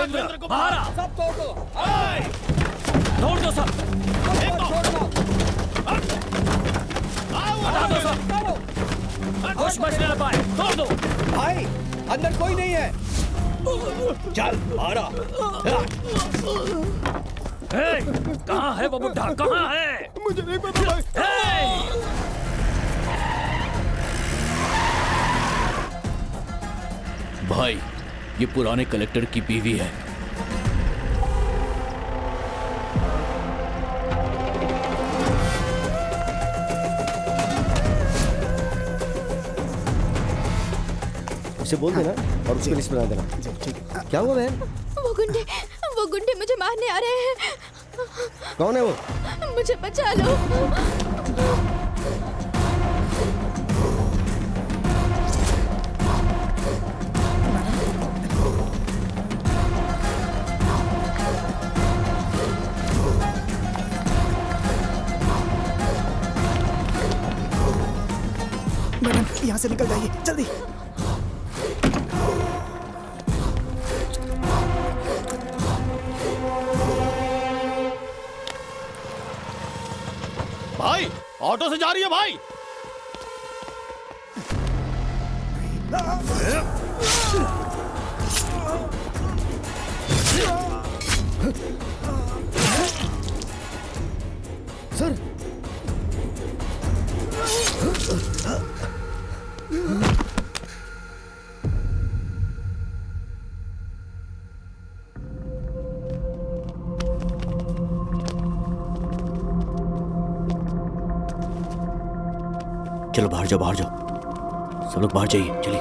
देवेंद्र को बाहर आ। सब तोड़ दो। तोड़ दो सब। हटा दो सब। कुछ बचने न पाए। तोड़ दो। भाई अंदर कोई नहीं है। चल बाहर आ। कहाँ है वो बुड्ढा? कहाँ है? मुझे नहीं पता भाई। भाई ये पुराने कलेक्टर की बीवी है। उसे बोल देना और उसको लिस्ट बना देना। ठीक है। क्या हुआ बहन? वो गुंडे मुझे मारने आ रहे हैं। कौन है वो? मुझे बचा लो। मैडम यहाँ से निकल जाइए जल्दी। भाई ऑटो से जा रही है भाई। सर चलो बाहर जाओ, बाहर जाओ, सब लोग बाहर जाइए, चलिए।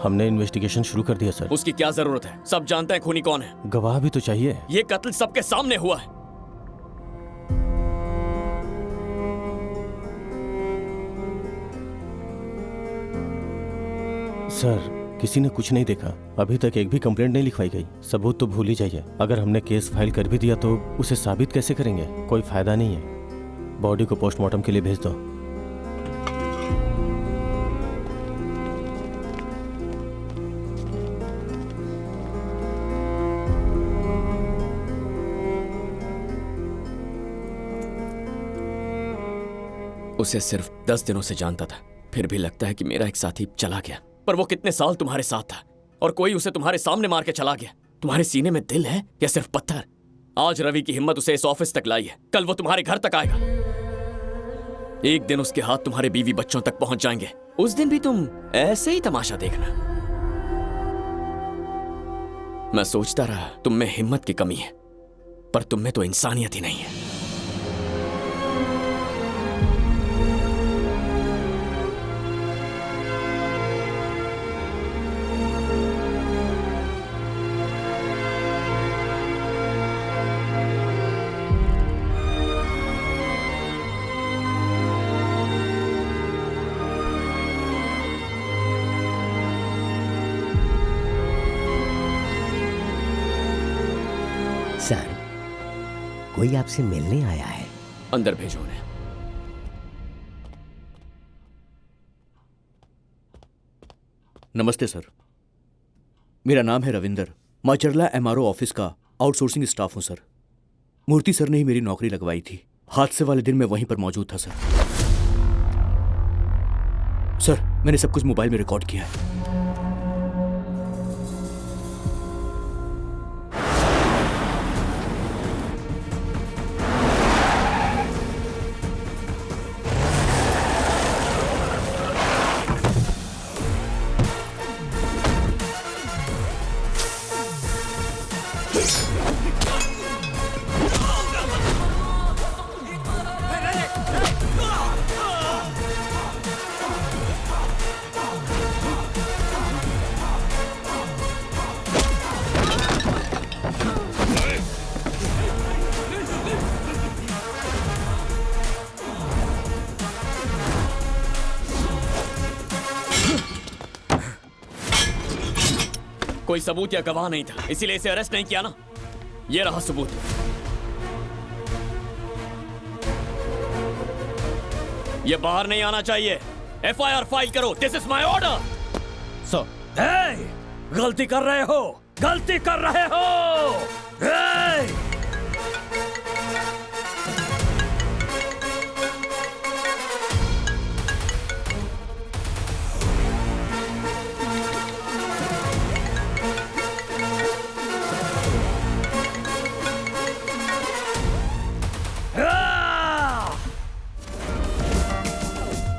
हमने इन्वेस्टिगेशन शुरू कर दिया सर। उसकी क्या जरूरत है? सब जानते हैं खूनी कौन है। गवाह भी तो चाहिए। ये कत्ल सबके सामने हुआ है। सर किसी ने कुछ नहीं देखा, अभी तक एक भी कंप्लेंट नहीं लिखवाई गई। सबूत तो भूल ही जाइए। अगर हमने केस फाइल कर भी दिया तो उसे साबित कैसे करेंगे? कोई फायदा नहीं है। बॉडी को पोस्टमार्टम के लिए भेज दो। उसे सिर्फ 10 दिनों से जानता था, फिर भी लगता है कि मेरा एक साथी चला गया। पर वो कितने साल तुम्हारे साथ था और कोई उसे तुम्हारे सामने मार के चला गया। तुम्हारे सीने में दिल है या सिर्फ पत्थर? आज रवि की हिम्मत उसे इस ऑफिस तक लाई है, कल वो तुम्हारे घर तक आएगा। एक दिन उसके हाथ तुम्हारे बीवी बच्चों तक पहुंच जाएंगे। उस दिन भी तुम ऐसे ही तमाशा देखना। मैं सोचता रहा तुम में हिम्मत की कमी है, पर तुम में तो इंसानियत ही नहीं है। सर, कोई आपसे मिलने आया है। अंदर भेजो उन्हें। नमस्ते सर, मेरा नाम है रविंदर। माचरला एमआरओ ऑफिस का आउटसोर्सिंग स्टाफ हूं सर। मूर्ति सर ने ही मेरी नौकरी लगवाई थी। हादसे वाले दिन मैं वहीं पर मौजूद था सर। सर मैंने सब कुछ मोबाइल में रिकॉर्ड किया है। कोई सबूत या गवाह नहीं था, इसीलिए इसे अरेस्ट नहीं किया ना। ये रहा सबूत। ये बाहर नहीं आना चाहिए। एफआईआर फाइल करो। This is my order. Sir, गलती कर रहे हो, गलती कर रहे हो।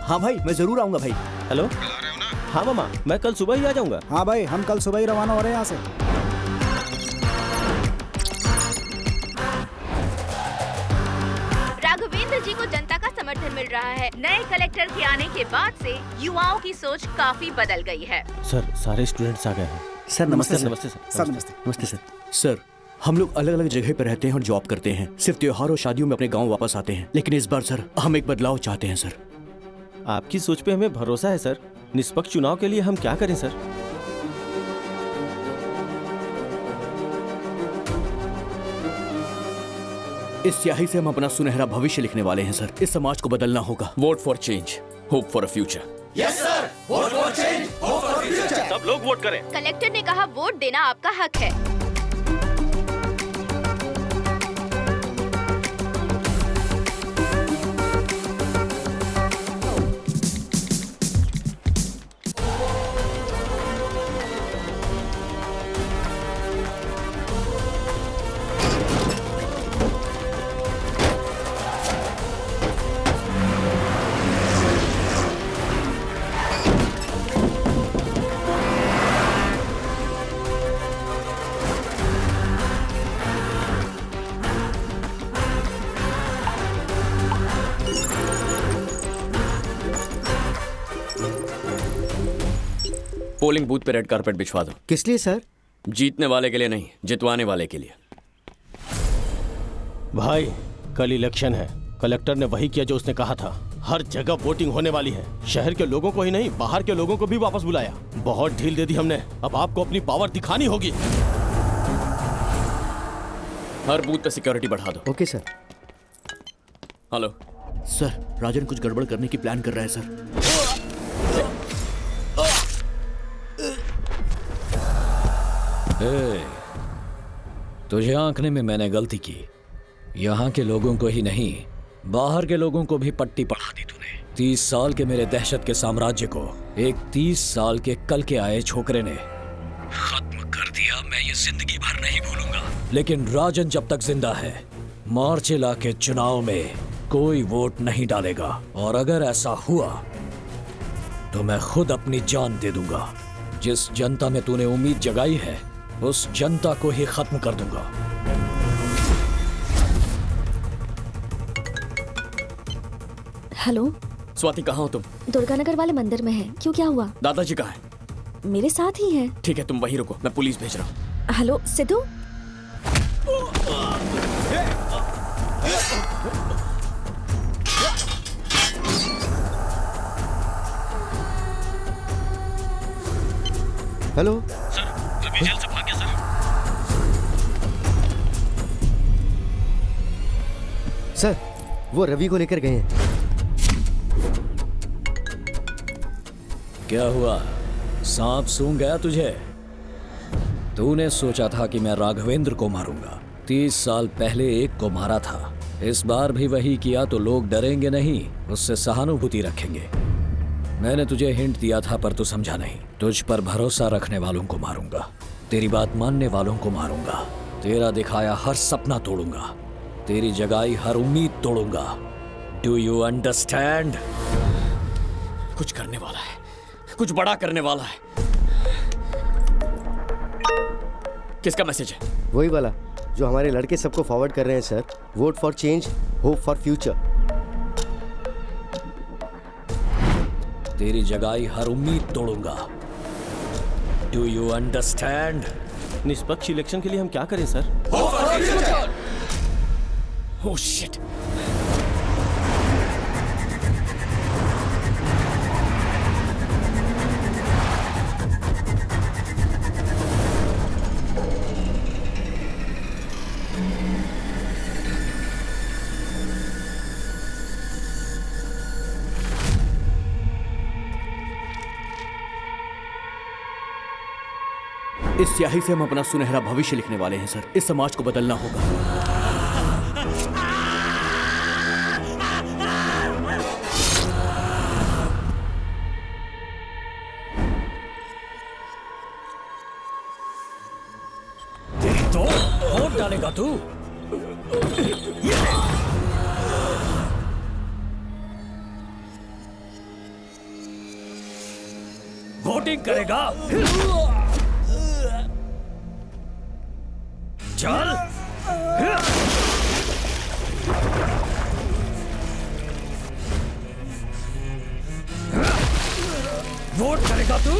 हाँ भाई, मैं जरूर आऊंगा भाई। हेलो। हाँ मामा, मैं कल सुबह ही आ जाऊंगा। हाँ भाई, हम कल सुबह ही रवाना हो रहे हैं यहाँ से। राघवेंद्र जी को जनता का समर्थन मिल रहा है। नए कलेक्टर के आने के बाद से युवाओं की सोच काफी बदल गई है। सर, सारे स्टूडेंट्स आ गए हैं। सर नमस्ते। नमस्ते सर। सर नमस्ते। नमस्ते सर। सर, हम लोग अलग अलग जगह पर रहते हैं और जॉब करते हैं। सिर्फ त्योहार और शादियों में अपने गांव वापस आते हैं। लेकिन इस बार सर, हम एक बदलाव चाहते हैं सर। आपकी सोच पे हमें भरोसा है सर। निष्पक्ष चुनाव के लिए हम क्या करें सर? इस स्याही से हम अपना सुनहरा भविष्य लिखने वाले हैं सर। इस समाज को बदलना होगा। Vote for change, hope for a future. सब लोग वोट करें। कलेक्टर ने कहा वोट देना आपका हक है। पोलिंग बूथ पे रेड कारपेट बिछवा दो। किस लिए सर? जीतने वाले के लिए नहीं, जितवाने वाले के लिए। भाई, कल इलेक्शन है। कलेक्टर ने वही किया जो उसने कहा था। हर जगह वोटिंग होने वाली है। शहर के लोगों को ही नहीं, बाहर के लोगों को भी वापस बुलाया। बहुत ढील दे दी हमने। अब आपको अपनी पावर दिखानी होगी। हर बूथ पे सिक्योरिटी बढ़ा दो। Okay sir. हेलो सर, राजन कुछ गड़बड़ करने की प्लान कर रहा है सर। तुझे आंकने में मैंने गलती की। यहाँ के लोगों को ही नहीं, बाहर के लोगों को भी पट्टी पढ़ा दी तूने। 30 साल के मेरे दहशत के साम्राज्य को एक 30 साल के कल के आए छोकरे ने खत्म कर दिया। मैं ये जिंदगी भर नहीं भूलूंगा। लेकिन राजन जब तक जिंदा है, मार्चेला के चुनाव में कोई वोट नहीं डालेगा। और अगर ऐसा हुआ तो मैं खुद अपनी जान दे दूंगा। जिस जनता में तूने उम्मीद जगाई है, उस जनता को ही खत्म कर दूंगा। हेलो, स्वाति, कहाँ हो तुम? दुर्गानगर वाले मंदिर में है। क्यों, क्या हुआ? दादाजी कहाँ हैं? मेरे साथ ही है। ठीक है, तुम वहीं रुको, मैं पुलिस भेज रहा हूँ। Hello Sidhu. Hello sir, Ravi jail से भाग गया सर। सर, वो रवि को लेकर गए हैं। क्या हुआ? सांप सूंघ गया तुझे? तूने सोचा था कि मैं राघवेंद्र को मारूंगा। 30 साल पहले एक को मारा था। इस बार भी वही किया तो लोग डरेंगे नहीं, उससे सहानुभूति रखेंगे। मैंने तुझे हिंट दिया था पर तू समझा नहीं। तुझ पर भरोसा रखने वालों को मारूंगा, तेरी बात मानने वालों को मारूंगा, तेरा दिखाया हर सपना तोड़ूंगा, तेरी जगाई हर उम्मीद तोड़ूंगा। Do you understand? कुछ करने वाला है, कुछ बड़ा करने वाला है। किसका मैसेज है? वही वाला जो हमारे लड़के सबको फॉरवर्ड कर रहे हैं sir. Vote for change, hope for future. तेरी जगाई हर उम्मीद तोड़ूंगा। Do you understand? निष्पक्ष इलेक्शन के लिए हम क्या करें सर? Oh shit. इस स्याही से हम अपना सुनहरा भविष्य लिखने वाले हैं सर। इस समाज को बदलना होगा। तो वोट डालेगा तू? वोटिंग करेगा? चल। वोट करेगा तू?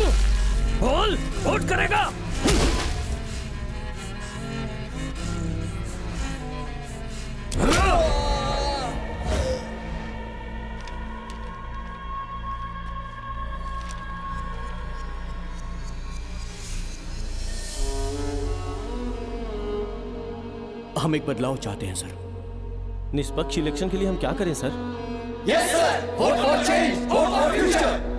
बोल, वोट करेगा? हम एक बदलाव चाहते हैं सर। निष्पक्ष इलेक्शन के लिए हम क्या करें sir? Yes sir, vote for change, vote for future.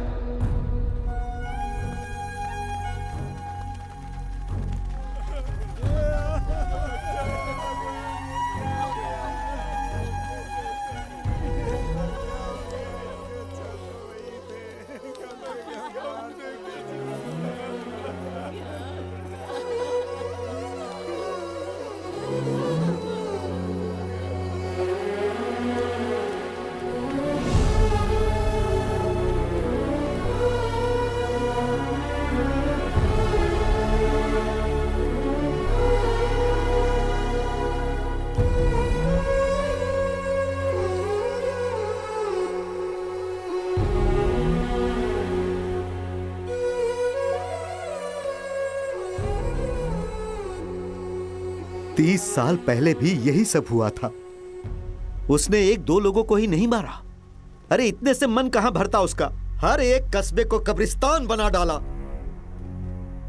साल पहले भी यही सब हुआ था। उसने एक दो लोगों को ही नहीं मारा। अरे इतने से मन कहां भरता उसका। हर एक कस्बे को कब्रिस्तान बना डाला।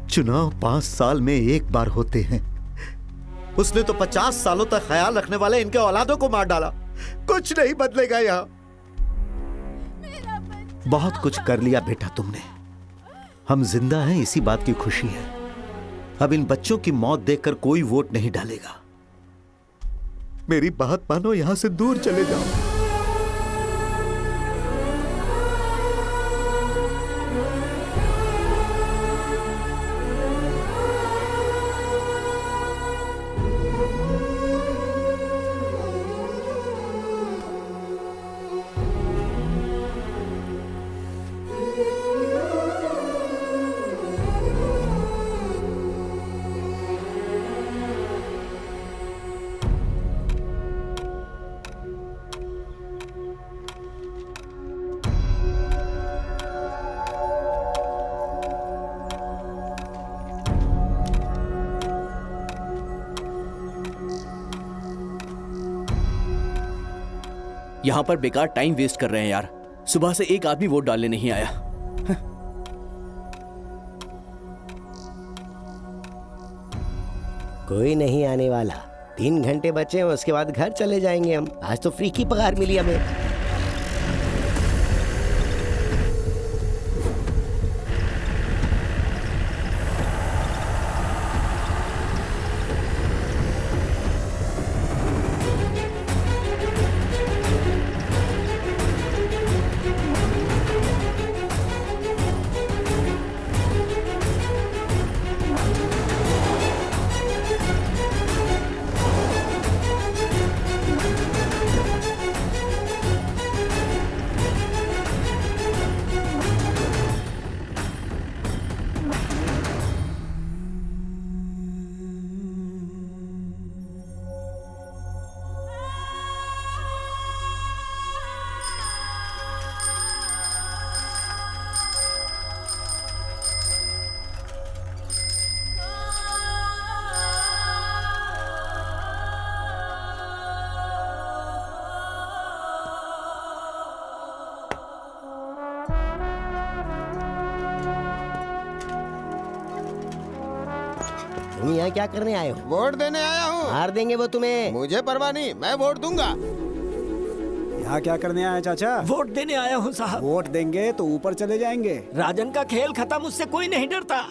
चुनाव 5 साल में एक बार होते हैं। उसने तो 50 सालों तक ख्याल रखने वाले इनके औलादों को मार डाला। कुछ नहीं बदलेगा यहां। बहुत कुछ कर लिया बेटा तुमने। हम जिंदा हैं, इसी बात की खुशी है। अब इन बच्चों की मौत देखकर कोई वोट नहीं डालेगा। मेरी बात मानो, यहां से दूर चले जाओ। यहां पर बेकार टाइम वेस्ट कर रहे हैं यार। सुबह से एक आदमी वोट डालने नहीं आया। कोई नहीं आने वाला। 3 घंटे बचे हैं, उसके बाद घर चले जाएंगे हम। आज तो फ्री की पगार मिली हमें। तुम यहाँ क्या करने आए हो? वोट देने आया हूँ। मार देंगे वो तुम्हें। मुझे परवाह नहीं, मैं वोट दूंगा। यहाँ क्या करने आए चाचा? वोट देने आया हूँ साहब। वोट देंगे तो ऊपर चले जाएंगे। राजन का खेल खत्म, उससे कोई नहीं डरता।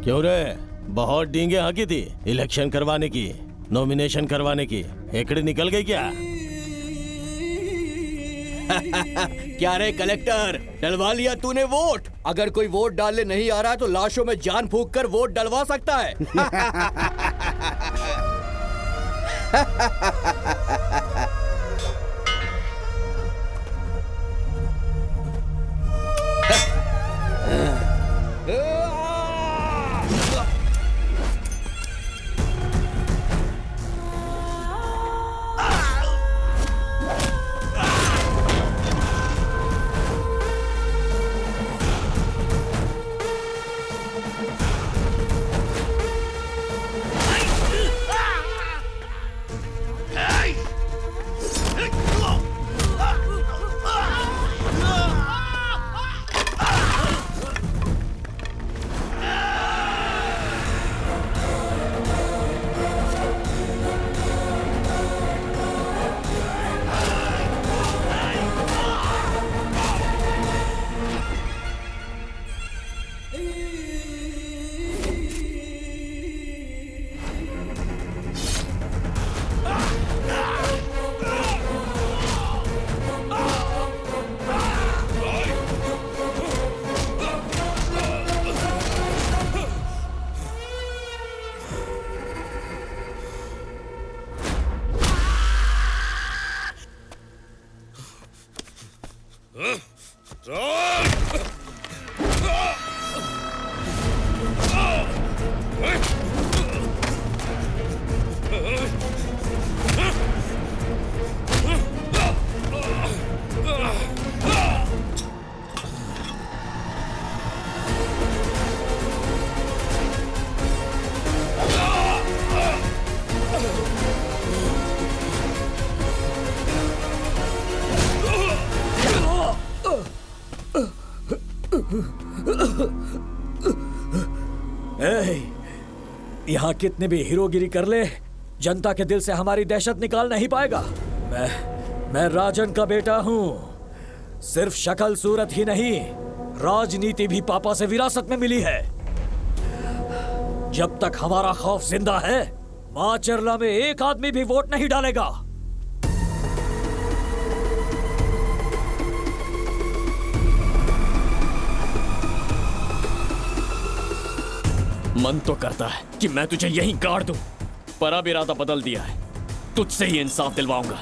क्यों रे, बहुत डींगे हाँकी थी इलेक्शन करवाने की, नॉमिनेशन करवाने की, एकड़ी निकल गई क्या? क्या रे कलेक्टर, डलवा लिया तूने वोट? अगर कोई वोट डालने नहीं आ रहा है तो लाशों में जान फूंक कर वोट डलवा सकता है। यहाँ कितने भी हीरोगिरी कर ले, जनता के दिल से हमारी दहशत निकाल नहीं पाएगा। मैं राजन का बेटा हूँ। सिर्फ शक्ल सूरत ही नहीं, राजनीति भी पापा से विरासत में मिली है। जब तक हमारा खौफ जिंदा है, माचरला में एक आदमी भी वोट नहीं डालेगा। मन तो करता है कि मैं तुझे यहीं गाड़ दूं, पर अब इरादा बदल दिया है। तुझसे ही इंसाफ दिलवाऊंगा।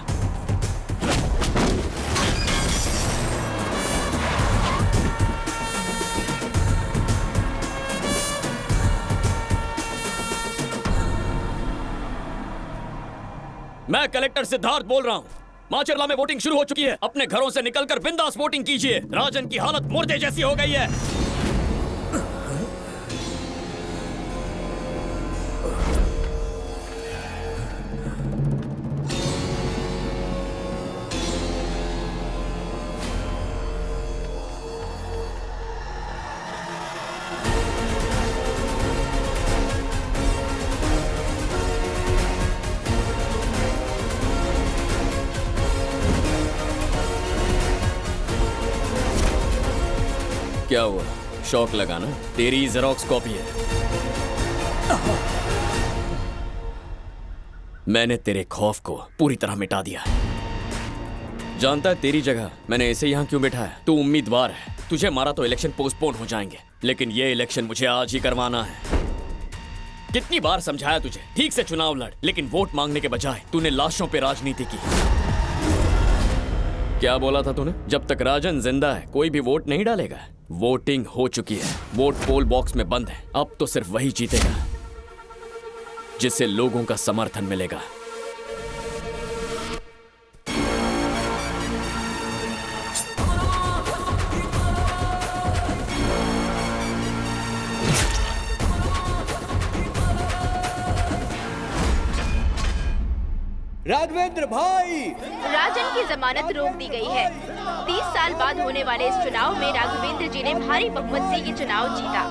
मैं कलेक्टर सिद्धार्थ बोल रहा हूं। माचरला में वोटिंग शुरू हो चुकी है। अपने घरों से निकलकर बिंदास वोटिंग कीजिए। राजन की हालत मुर्दे जैसी हो गई है। क्या हुआ, शौक लगा ना? तेरी जेरोक्स कॉपी है। मैंने तेरे खौफ को पूरी तरह मिटा दिया। जानता है तेरी जगह मैंने इसे यहां क्यों बिठाया? तू उम्मीदवार है, तुझे मारा तो इलेक्शन पोस्टपोन हो जाएंगे, लेकिन ये इलेक्शन मुझे आज ही करवाना है। कितनी बार समझाया तुझे, ठीक से चुनाव लड़, लेकिन वोट मांगने के बजाय तूने लाशों पे राजनीति की। क्या बोला था तूने? जब तक राजन जिंदा है कोई भी वोट नहीं डालेगा। वोटिंग हो चुकी है, वोट पोल बॉक्स में बंद है। अब तो सिर्फ वही जीतेगा जिससे लोगों का समर्थन मिलेगा। राघवेंद्र भाई, राजन की जमानत रोक दी गई है। 30 साल बाद होने वाले इस चुनाव में राघवेंद्र जी ने भारी बहुमत से ये चुनाव जीता।